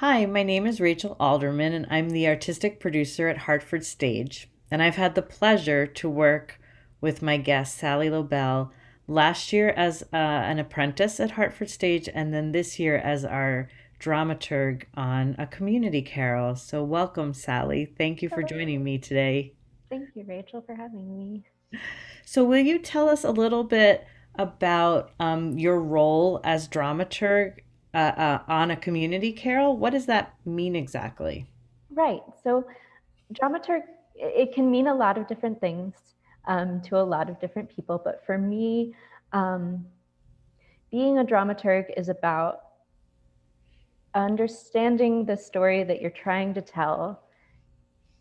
Hi, my name is Rachel Alderman, and I'm the artistic producer at Hartford Stage. And I've had the pleasure to work with my guest, Sally Lobel, last year as an apprentice at Hartford Stage, and then this year as our dramaturg on a community carol. So, welcome, Sally. Thank you for Hello. joining me today. Thank you, Rachel, for having me. So, will you tell us a little bit about your role as dramaturg on a community carol? What does that mean exactly? Right. So, dramaturg, it can mean a lot of different things to a lot of different people. But for me, um, being a dramaturg is about understanding the story that you're trying to tell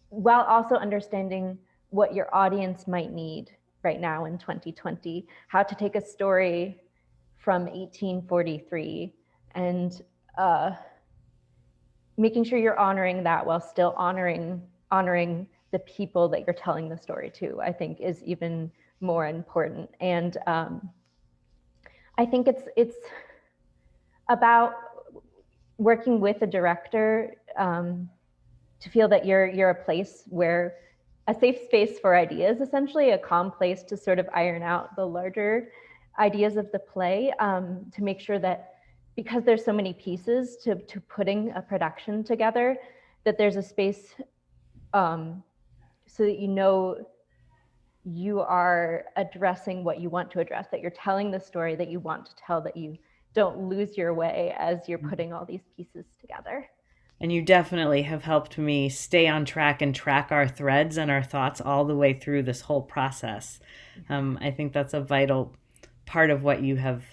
while also understanding what your audience might need right now in 2020, how to take a story from 1843 and uh, making sure you're honoring that while still honoring the people that you're telling the story to, I think is even more important. And I think it's about working with a director to feel that you're a place where a safe space for ideas, essentially a calm place to sort of iron out the larger ideas of the play, to make sure that because there's so many pieces to putting a production together, that there's a space um, so that you know you are addressing what you want to address, that you're telling the story that you want to tell, that you don't lose your way as you're putting all these pieces together. And you definitely have helped me stay on track and track our threads and our thoughts all the way through this whole process. I think that's a vital part of what you have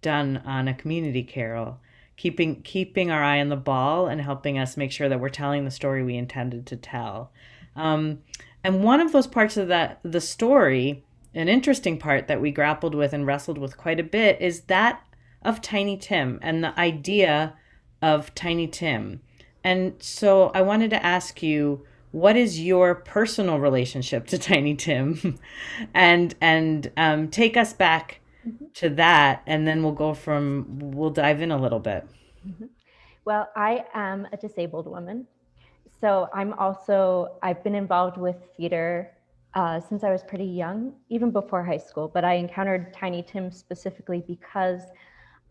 done on a community carol, keeping our eye on the ball and helping us make sure that we're telling the story we intended to tell. Um, and one of those parts of the story, an interesting part that we grappled with and wrestled with quite a bit, is that of Tiny Tim and the idea of Tiny Tim. And so I wanted to ask you, what is your personal relationship to Tiny Tim? And take us back Mhm. to that, and then we'll dive in a little bit. Mhm. Well, I am a disabled woman. So I've been involved with theater since I was pretty young, even before high school. But I encountered Tiny Tim specifically because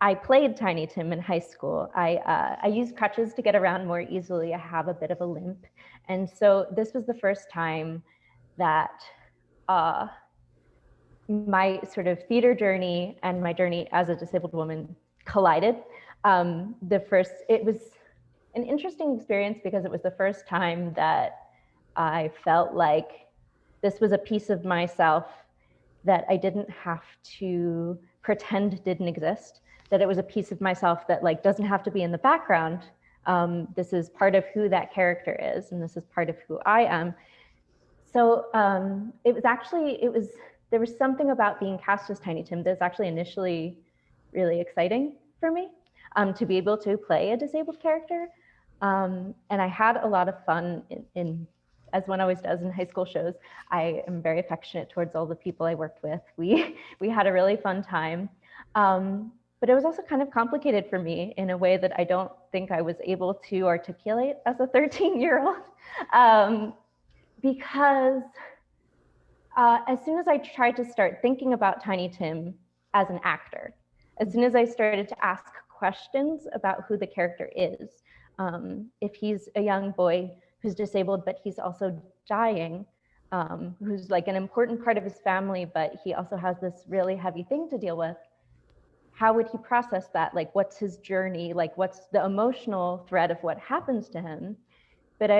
I played Tiny Tim in high school. I use crutches to get around more easily. I have a bit of a limp. And so this was the first time that uh, my sort of theater journey and my journey as a disabled woman collided. It was an interesting experience because it was the first time that I felt like this was a piece of myself that I didn't have to pretend didn't exist, that it was a piece of myself that like doesn't have to be in the background. This is part of who that character is, and this is part of who I am. So there was something about being cast as Tiny Tim that's actually initially really exciting for me, to be able to play a disabled character. And I had a lot of fun as one always does in high school shows. I am very affectionate towards all the people I worked with. We had a really fun time. But it was also kind of complicated for me in a way that I don't think I was able to articulate as a 13-year-old. Um, because as soon as I tried to start thinking about Tiny Tim as an actor, as soon as I started to ask questions about who the character is, if he's a young boy who's disabled, but he's also dying, who's like an important part of his family, but he also has this really heavy thing to deal with. How would he process that? Like, what's his journey? Like, what's the emotional thread of what happens to him? But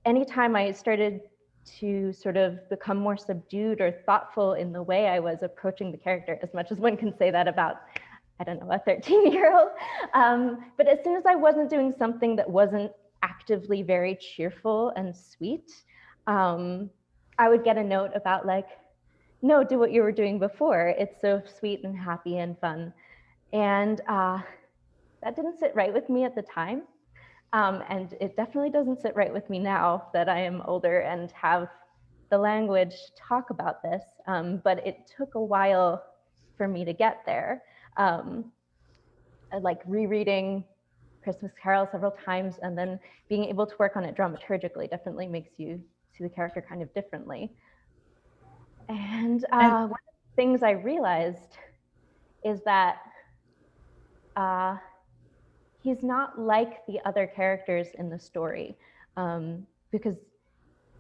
anytime I started to sort of become more subdued or thoughtful in the way I was approaching the character, as much as one can say that about, I don't know, a 13-year-old. But as soon as I wasn't doing something that wasn't actively very cheerful and sweet, um, I would get a note about like, no, do what you were doing before. It's so sweet and happy and fun. And that didn't sit right with me at the time. And it definitely doesn't sit right with me now that I am older and have the language to talk about this. But it took a while for me to get there. Like rereading Christmas Carol several times, and then being able to work on it dramaturgically definitely makes you see the character kind of differently. And And one of the things I realized is that he's not like the other characters in the story, because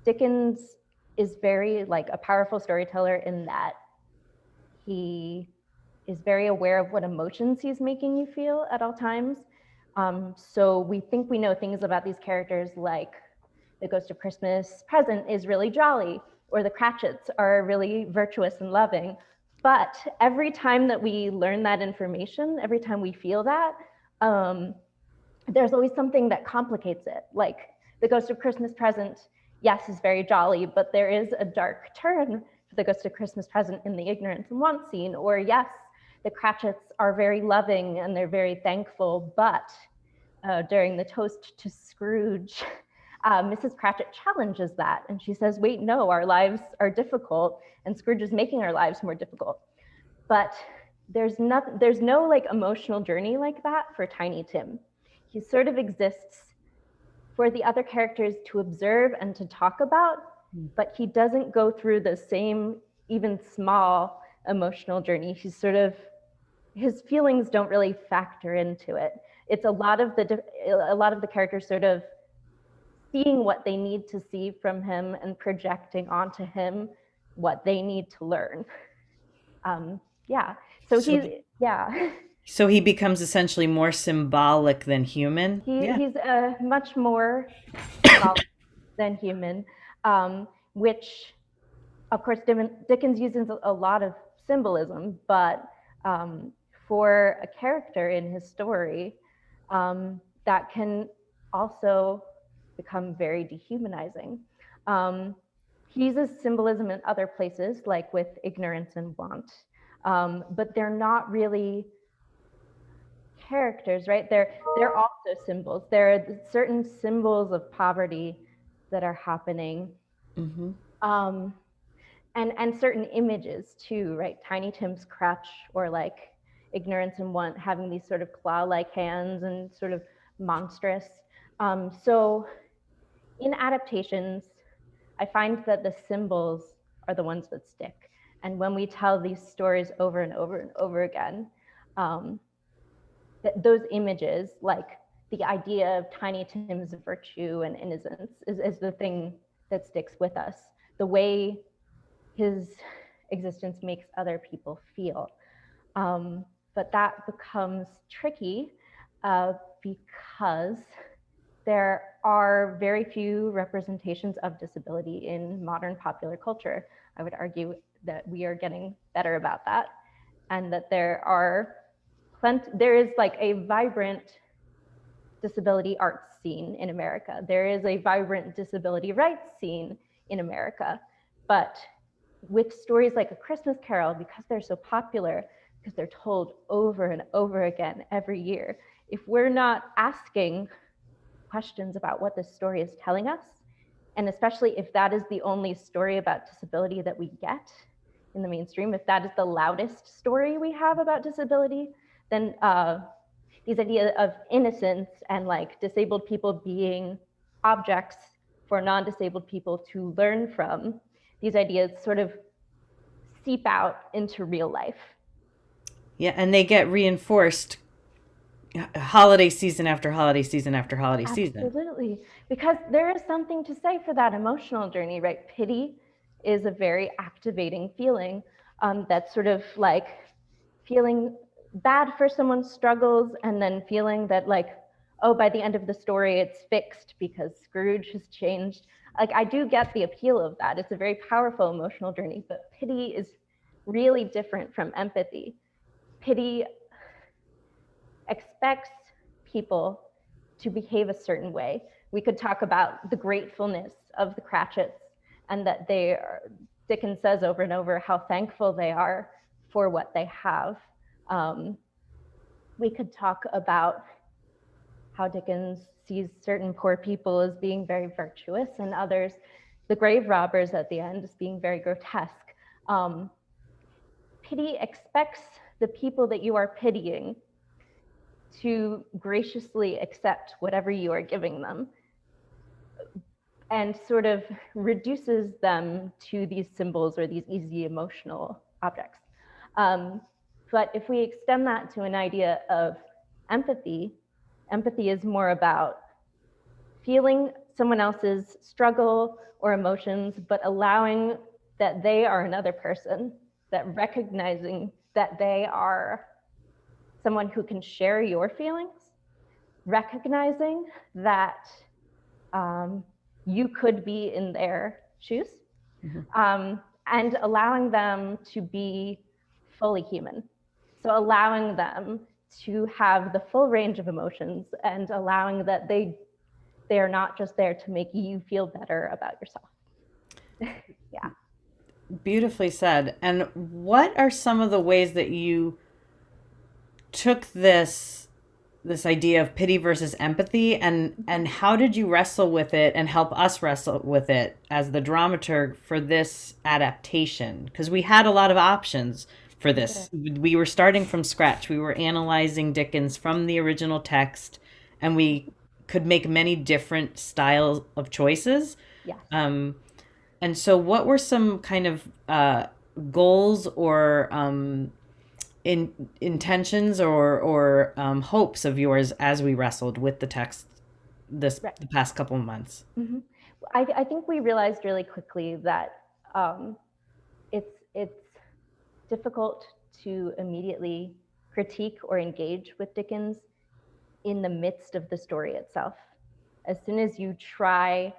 Dickens is very like a powerful storyteller in that he is very aware of what emotions he's making you feel at all times. So we think we know things about these characters, like the Ghost of Christmas Present is really jolly, or the Cratchits are really virtuous and loving. But every time that we learn that information, every time we feel that, there's always something that complicates it. Like the Ghost of Christmas Present, yes, is very jolly, but there is a dark turn for the Ghost of Christmas Present in the ignorance and want scene. Or yes, the Cratchits are very loving and they're very thankful, but during the toast to Scrooge, Mrs. Cratchit challenges that, and she says, wait, no, our lives are difficult, and Scrooge is making our lives more difficult. But there's no like emotional journey like that for Tiny Tim. He sort of exists for the other characters to observe and to talk about, but he doesn't go through the same, even small emotional journey. He's sort of, his feelings don't really factor into it. It's a lot of the characters sort of seeing what they need to see from him and projecting onto him what they need to learn. Yeah. So he's, yeah. so he becomes essentially more symbolic than human. Yeah. He's much more symbolic than human, which, of course, Dickens uses a lot of symbolism, but for a character in his story, that can also become very dehumanizing. He uses symbolism in other places, like with ignorance and want, but they're not really characters, right? They're also symbols. There are certain symbols of poverty that are happening, and certain images too, right? Tiny Tim's crutch, or like ignorance and want having these sort of claw-like hands and sort of monstrous. So in adaptations, I find that the symbols are the ones that stick. And when we tell these stories over and over and over again, that those images, like the idea of Tiny Tim's virtue and innocence, is the thing that sticks with us. The way his existence makes other people feel. But that becomes tricky because there are very few representations of disability in modern popular culture. I would argue that we are getting better about that, and that there is like a vibrant disability arts scene in America. There is a vibrant disability rights scene in America. But with stories like A Christmas Carol, because they're so popular, because they're told over and over again every year, if we're not asking questions about what this story is telling us, and especially if that is the only story about disability that we get in the mainstream, if that is the loudest story we have about disability, then these ideas of innocence and like disabled people being objects for non-disabled people to learn from, these ideas sort of seep out into real life. Yeah, and they get reinforced holiday season after holiday season after holiday season. Absolutely. Because there is something to say for that emotional journey, right? Pity is a very activating feeling, that's sort of like feeling bad for someone's struggles, and then feeling that like, oh, by the end of the story, it's fixed because Scrooge has changed. Like, I do get the appeal of that. It's a very powerful emotional journey, but pity is really different from empathy. Pity expects people to behave a certain way. We could talk about the gratefulness of the Cratchits, and that they are, Dickens says over and over how thankful they are for what they have. We could talk about how Dickens sees certain poor people as being very virtuous, and others, the grave robbers at the end, as being very grotesque. Pity expects the people that you are pitying to graciously accept whatever you are giving them, and sort of reduces them to these symbols or these easy emotional objects. But if we extend that to an idea of empathy, empathy is more about feeling someone else's struggle or emotions, but allowing that they are another person, that recognizing that they are someone who can share your feelings, recognizing that you could be in their shoes, and allowing them to be fully human. So allowing them to have the full range of emotions and allowing that they are not just there to make you feel better about yourself. Yeah. Beautifully said. And what are some of the ways that you took this idea of pity versus empathy, and how did you wrestle with it and help us wrestle with it as the dramaturg for this adaptation? Because we had a lot of options for this. We were starting from scratch. We were analyzing Dickens from the original text, and we could make many different styles of choices. Yes. And so what were some kind of goals or intentions or hopes of yours as we wrestled with the text the past couple of months? Mm-hmm. I think we realized really quickly that it's difficult to immediately critique or engage with Dickens in the midst of the story itself. As soon as you try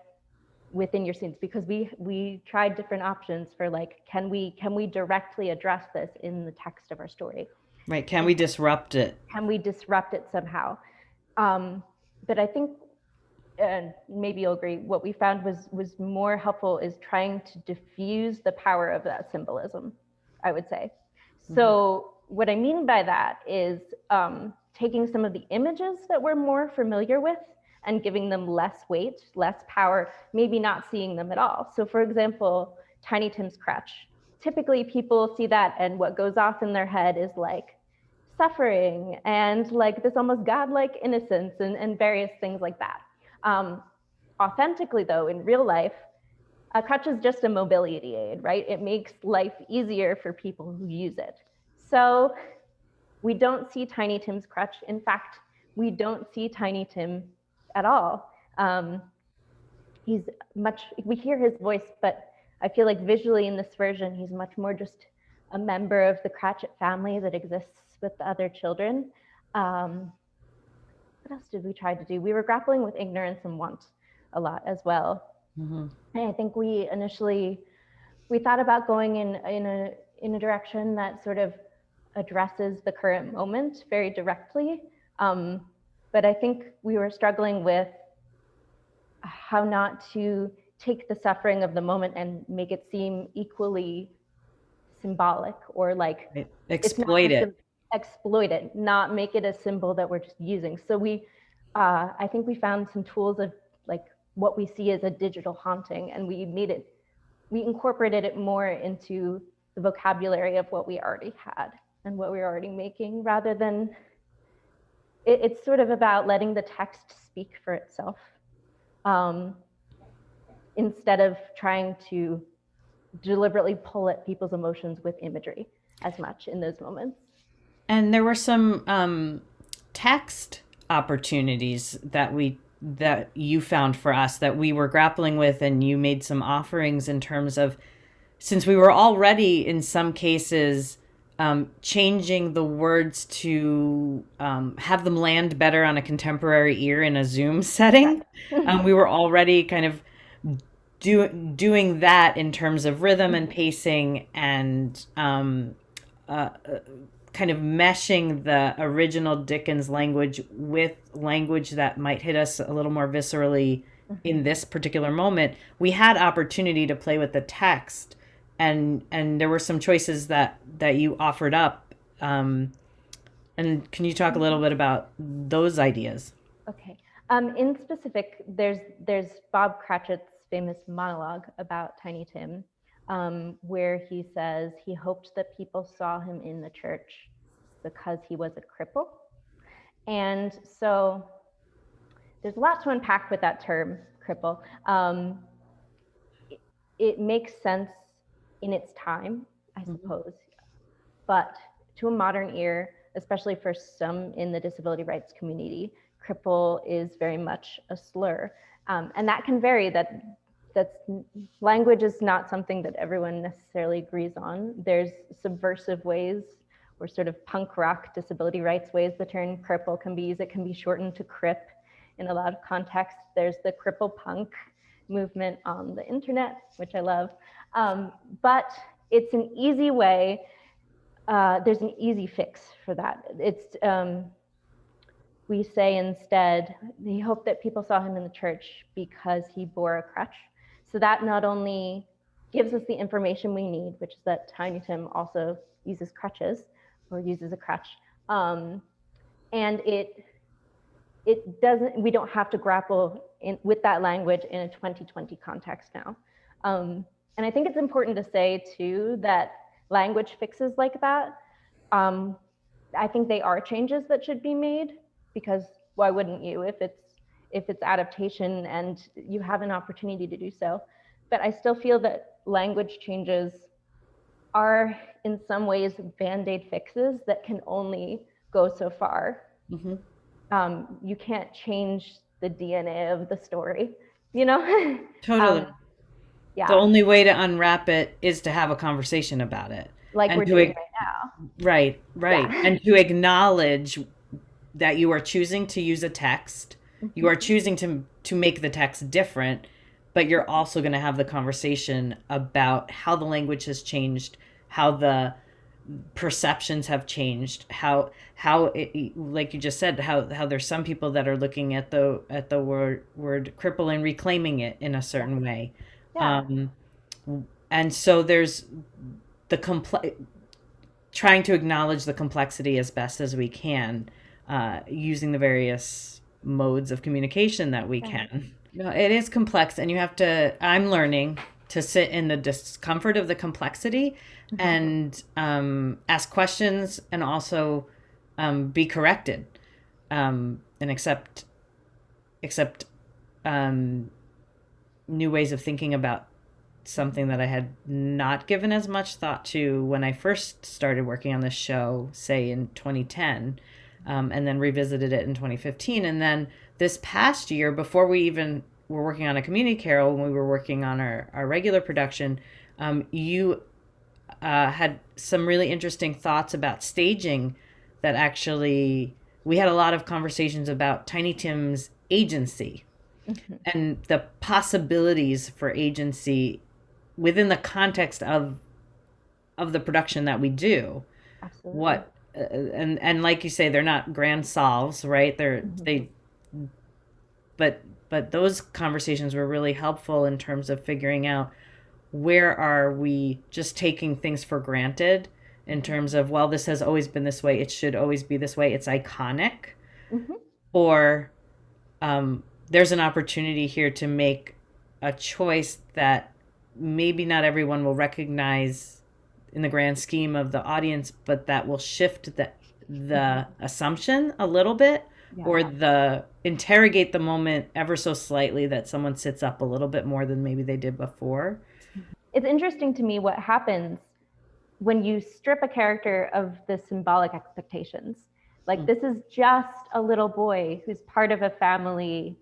within your scenes, because we tried different options for like, can we directly address this in the text of our story? Right. Can we disrupt it? Can we disrupt it somehow? But I think, and maybe you'll agree, what we found was more helpful is trying to diffuse the power of that symbolism, I would say. So what I mean by that is taking some of the images that we're more familiar with and giving them less weight, less power, maybe not seeing them at all. So for example, Tiny Tim's crutch. Typically people see that and what goes off in their head is like suffering and like this almost godlike innocence and various things like that. Authentically though, in real life, a crutch is just a mobility aid, right? It makes life easier for people who use it. So we don't see Tiny Tim's crutch. In fact, we don't see Tiny Tim at all. We hear his voice, but I feel like visually in this version, he's much more just a member of the Cratchit family that exists with the other children. What else did we try to do? We were grappling with ignorance and want a lot as well. And I think we thought about going in a direction that sort of addresses the current moment very directly. But I think we were struggling with how not to take the suffering of the moment and make it seem equally symbolic or like exploit it. Exploit it, not make it a symbol that we're just using. So I think we found some tools of like what we see as a digital haunting, and we incorporated it more into the vocabulary of what we already had and what we were already making, rather than it's sort of about letting the text speak for itself, instead of trying to deliberately pull at people's emotions with imagery as much in those moments. And there were some text opportunities that you found for us that we were grappling with, and you made some offerings in terms of, since we were already in some cases changing the words to have them land better on a contemporary ear in a Zoom setting. We were already kind of doing that in terms of rhythm and pacing and kind of meshing the original Dickens language with language that might hit us a little more viscerally in this particular moment. We had opportunity to play with the text, and there were some choices that you offered up. And can you talk a little bit about those ideas? Okay. In specific, there's Bob Cratchit's famous monologue about Tiny Tim, where he says he hoped that people saw him in the church because he was a cripple. And so there's a lot to unpack with that term, cripple. It makes sense in its time, I suppose, but to a modern ear, especially for some in the disability rights community, cripple is very much a slur. And that can vary. That's language is not something that everyone necessarily agrees on. There's subversive ways or sort of punk rock disability rights ways the term cripple can be used. It can be shortened to crip in a lot of contexts. There's the cripple punk movement on the internet, which I love. But it's an easy way. There's an easy fix for that. It's we say instead, he hoped that people saw him in the church because he bore a crutch. So that not only gives us the information we need, which is that Tiny Tim also uses crutches or uses a crutch, and it doesn't. We don't have to grapple with that language in a 2020 context now. And I think it's important to say too that language fixes like that, I think they are changes that should be made, because why wouldn't you if it's adaptation and you have an opportunity to do so. But I still feel that language changes are in some ways band-aid fixes that can only go so far. You can't change the DNA of the story, you know? Totally. Yeah. The only way to unwrap it is to have a conversation about it. Like and we're doing right now. Right. Yeah. And to acknowledge that you are choosing to use a text, you are choosing to make the text different, but you're also going to have the conversation about how the language has changed, how the perceptions have changed, how it, like you just said, how there's some people that are looking at the word cripple and reclaiming it in a certain way. Yeah. And so there's trying to acknowledge the complexity as best as we can, using the various modes of communication that we can. No, it is complex, and I'm learning to sit in the discomfort of the complexity and ask questions, and also be corrected, and accept new ways of thinking about something that I had not given as much thought to when I first started working on this show, say in 2010, and then revisited it in 2015. And then this past year, before we even were working on a community carol, when we were working on our regular production, you had some really interesting thoughts about staging that actually, we had a lot of conversations about Tiny Tim's agency and the possibilities for agency within the context of the production that we do. Absolutely. And like you say, they're not grand solves, right? But those conversations were really helpful in terms of figuring out, where are we just taking things for granted in terms of, well, this has always been this way, it should always be this way, it's iconic, or there's an opportunity here to make a choice that maybe not everyone will recognize in the grand scheme of the audience, but that will shift the assumption a little bit, or the interrogate the moment ever so slightly, that someone sits up a little bit more than maybe they did before. It's interesting to me what happens when you strip a character of the symbolic expectations. Like, this is just a little boy who's part of a family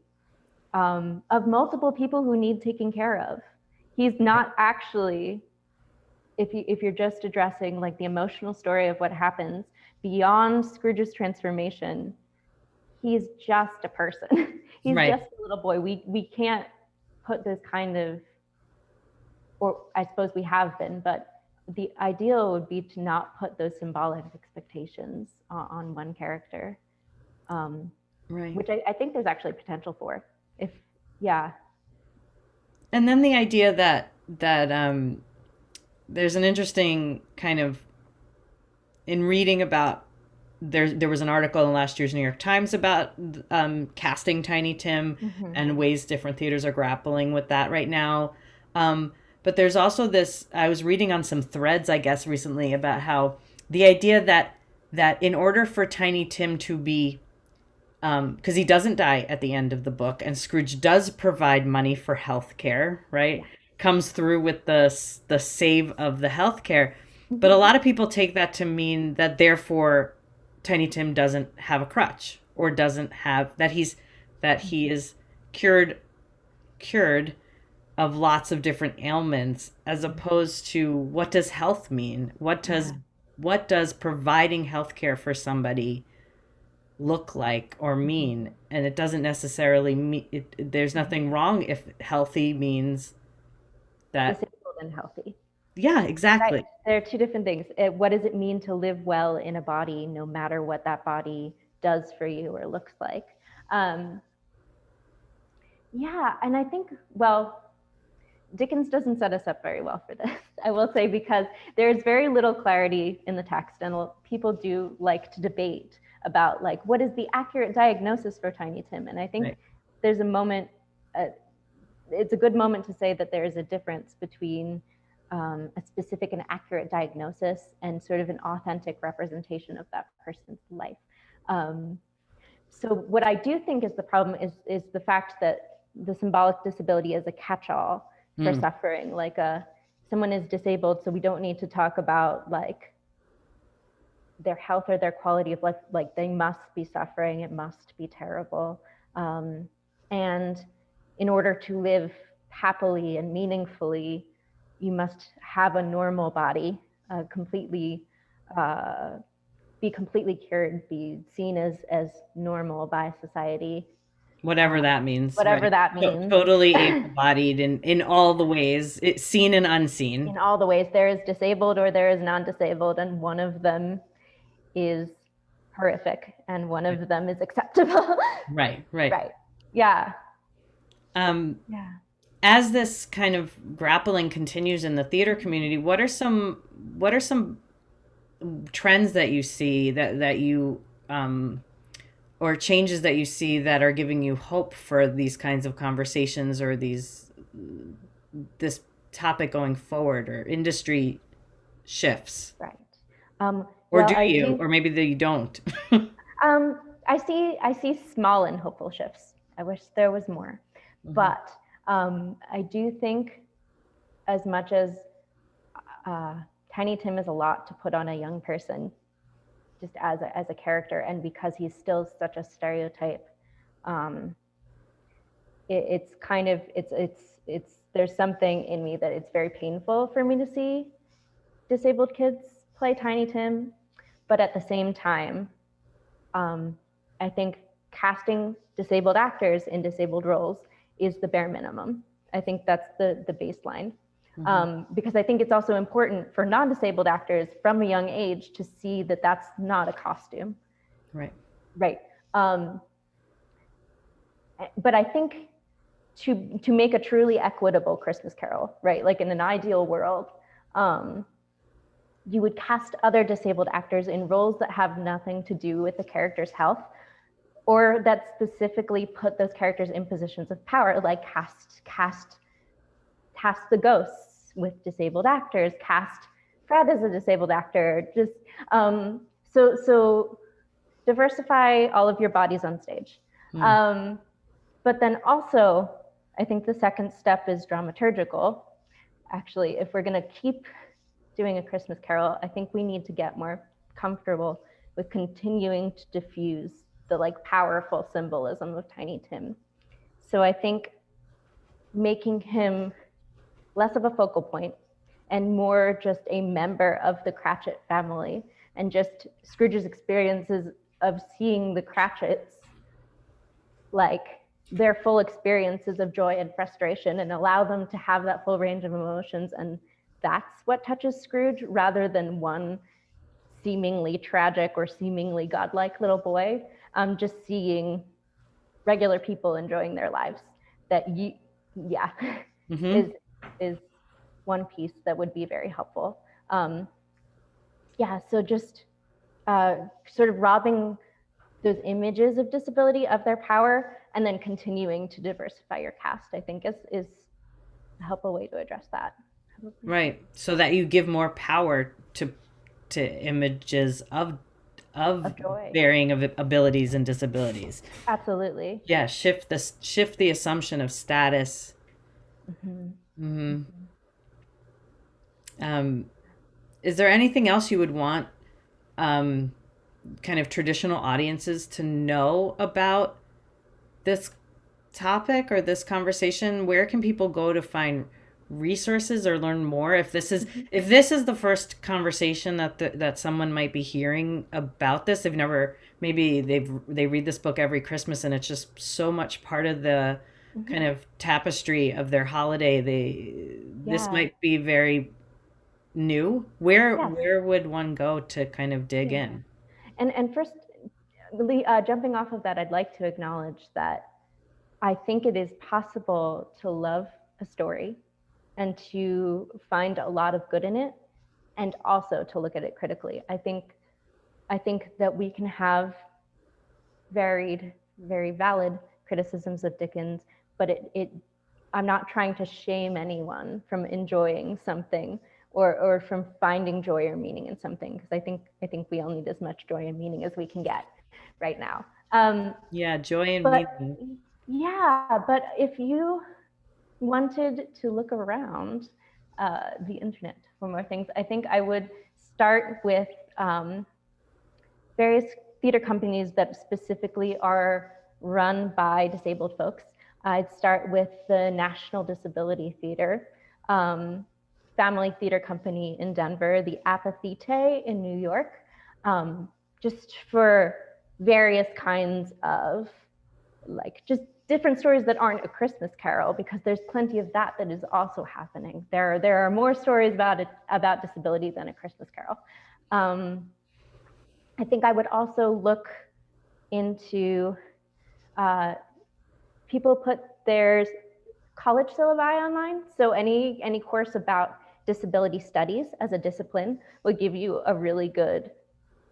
of multiple people who need taking care of. He's not actually, if you're just addressing like the emotional story of what happens beyond Scrooge's transformation, he's just a person. He's just a little boy. We can't put this kind of, or I suppose we have been, but the ideal would be to not put those symbolic expectations on one character, which I think there's actually potential for. And then the idea that there's an interesting kind of, in reading about, there was an article in last year's New York Times about casting Tiny Tim, and ways different theaters are grappling with that right now. But there's also this, I was reading on some threads, I guess, recently, about how the idea that in order for Tiny Tim to be because he doesn't die at the end of the book, and Scrooge does provide money for health care, right? Yeah. Comes through with the save of the health care, but a Mhm. lot of people take that to mean that therefore Tiny Tim doesn't have a crutch, or doesn't have that he is cured of lots of different ailments, as opposed to what does health mean? Yeah. What does providing health care for somebody look like or Mhm. mean? And it doesn't necessarily mean there's Mhm. nothing wrong if healthy means that. Disabled and healthy. Yeah, Right. exactly. There are two different things. What does it mean to live well in a body, no matter what that body does for you or looks like? Um, yeah, and I think, well, Dickens doesn't set us up very well for this, I will say, because there's very little clarity in the text, and people do like to debate about like what is the accurate diagnosis for Tiny Tim. And I think Right. there's a moment, uh, it's a good moment to say that there is a difference between a specific and accurate diagnosis and sort of an authentic representation of that person's life. Um, so what I do think is the problem is the fact that the symbolic disability is a catch-all for Mm. suffering. Like someone is disabled, so we don't need to talk about like their health or their quality of life. Like they must be suffering. It must be terrible. Um, and in order to live happily and meaningfully, you must have a normal body, completely uh, be completely cured, be seen as normal by society, uh, Whatever that means, whatever right? that means. Totally able-bodied in all the ways, it's seen and unseen. In all the ways, there is disabled or there is non-disabled, and one of them is horrific and one Right, of them is acceptable. right, right. Right. Yeah. Um, Yeah. as this kind of grappling continues in the theater community, what are some trends that you see that you or changes that you see that are giving you hope for these kinds of conversations, or this topic going forward, or industry shifts? Right. Or Well, do I you? do. Or maybe that you don't. I see small and hopeful shifts. I wish there was more, Mhm. but I do think as much as uh, Tiny Tim is a lot to put on a young person, just as a character, and because he's still such a stereotype, um, it's kind of it's there's something in me that it's very painful for me to see disabled kids play Tiny Tim, but at the same time, um, I think casting disabled actors in disabled roles is the bare minimum. I think that's the baseline. Mhm. Because I think it's also important for non-disabled actors from a young age to see that that's not a costume, Right. right? Um, but I think to make a truly equitable Christmas Carol, right? Like in an ideal world, um, you would cast other disabled actors in roles that have nothing to do with the character's health, or that specifically put those characters in positions of power, like cast the ghosts with disabled actors, cast Fred as a disabled actor. Just so diversify all of your bodies on stage. Mm. Um, but then also, I think the second step is dramaturgical. Actually, if we're going to keep doing A Christmas Carol, I think we need to get more comfortable with continuing to diffuse the like powerful symbolism of Tiny Tim. So I think making him less of a focal point and more just a member of the Cratchit family, and just Scrooge's experiences of seeing the Cratchits like their full experiences of joy and frustration, and allow them to have that full range of emotions. And that's what touches Scrooge, rather than one seemingly tragic or seemingly godlike little boy. Just seeing regular people enjoying their lives. That you, yeah, Hmm. is is one piece that would be very helpful. Yeah, so just sort of robbing those images of disability of their power, and then continuing to diversify your cast, I think is a helpful way to address that. Probably. Right. So that you give more power to images of Of joy. varying of abilities and disabilities. Absolutely. Yeah, shift the assumption of status. Hmm. Hmm. Hmm. Um, is there anything else you would want um, kind of traditional audiences to know about this topic or this conversation? Where can people go to find resources or learn more? Hmm. If this is the first conversation that someone might be hearing about this, they've never, maybe they read this book every Christmas and it's just so much part of the Hmm. kind of tapestry of their holiday. This Yeah. might be very new. Yes. Where would one go to kind of dig Yeah. in? And first, jumping off of that, I'd like to acknowledge that I think it is possible to love a story and to find a lot of good in it, and also to look at it critically. I think that we can have varied, very valid criticisms of Dickens, but I'm not trying to shame anyone from enjoying something, or from finding joy or meaning in something, because I think we all need as much joy and meaning as we can get right now. Yeah, joy and But meaning. yeah, but if you wanted to look around the internet for more things, I think I would start with um, various theater companies that specifically are run by disabled folks. I'd start with the National Disability Theater, um, Family Theater Company in Denver, the Apathete in New York, um, just for various kinds of, like, just different stories that aren't A Christmas Carol, because there's plenty of that is also happening. There are more stories about disability than A Christmas Carol. Um, I think I would also look into, people put their college syllabi online. So any course about disability studies as a discipline would give you a really good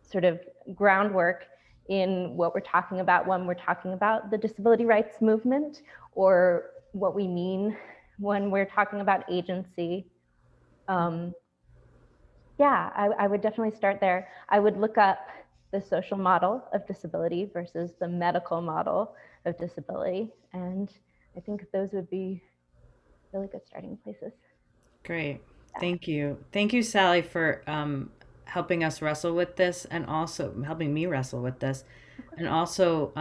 sort of groundwork in what we're talking about when we're talking about the disability rights movement, or what we mean when we're talking about agency. Um, yeah, I would definitely start there. I would look up the social model of disability versus the medical model of disability. And I think those would be really good starting places. Great. Yeah. Thank you. Thank you, Sally, for helping us wrestle with this and also helping me wrestle with this and also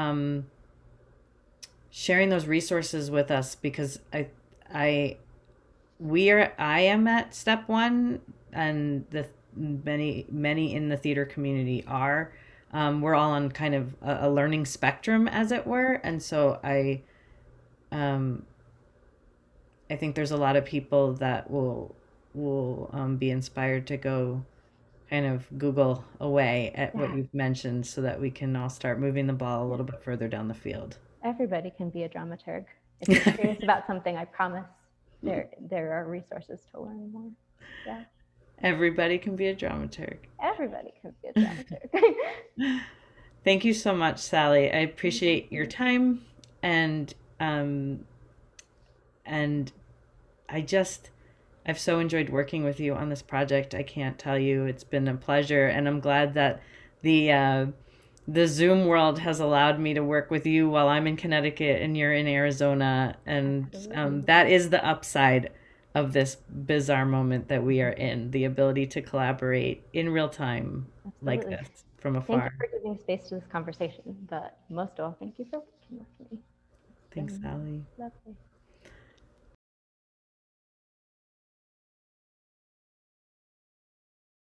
sharing those resources with us because I, I am at step one and the many in the theater community are. We're all on kind of a learning spectrum, as it were. And so um, I think there's a lot of people that will be inspired to go kind of Google away at what Yeah. you've mentioned so that we can all start moving the ball a Yeah. little bit further down the field. Everybody can be a dramaturg. If you're curious about something, I promise there are resources to learn more. Yeah. Everybody can be a dramaturg. Everybody can be a dramaturg. Thank you so much, Sally. I Thank appreciate your you. time and um and I just I've so enjoyed working with you on this project. I can't tell you. It's been a pleasure and I'm glad that the the Zoom world has allowed me to work with you while I'm in Connecticut and you're in Arizona. And Absolutely. that is the upside of this bizarre moment that we are in, the ability to collaborate in real time like Absolutely. this from Thank you afar. for giving space to this conversation, but most of all, thank you for working with me. It's Thanks, been Sally. lovely.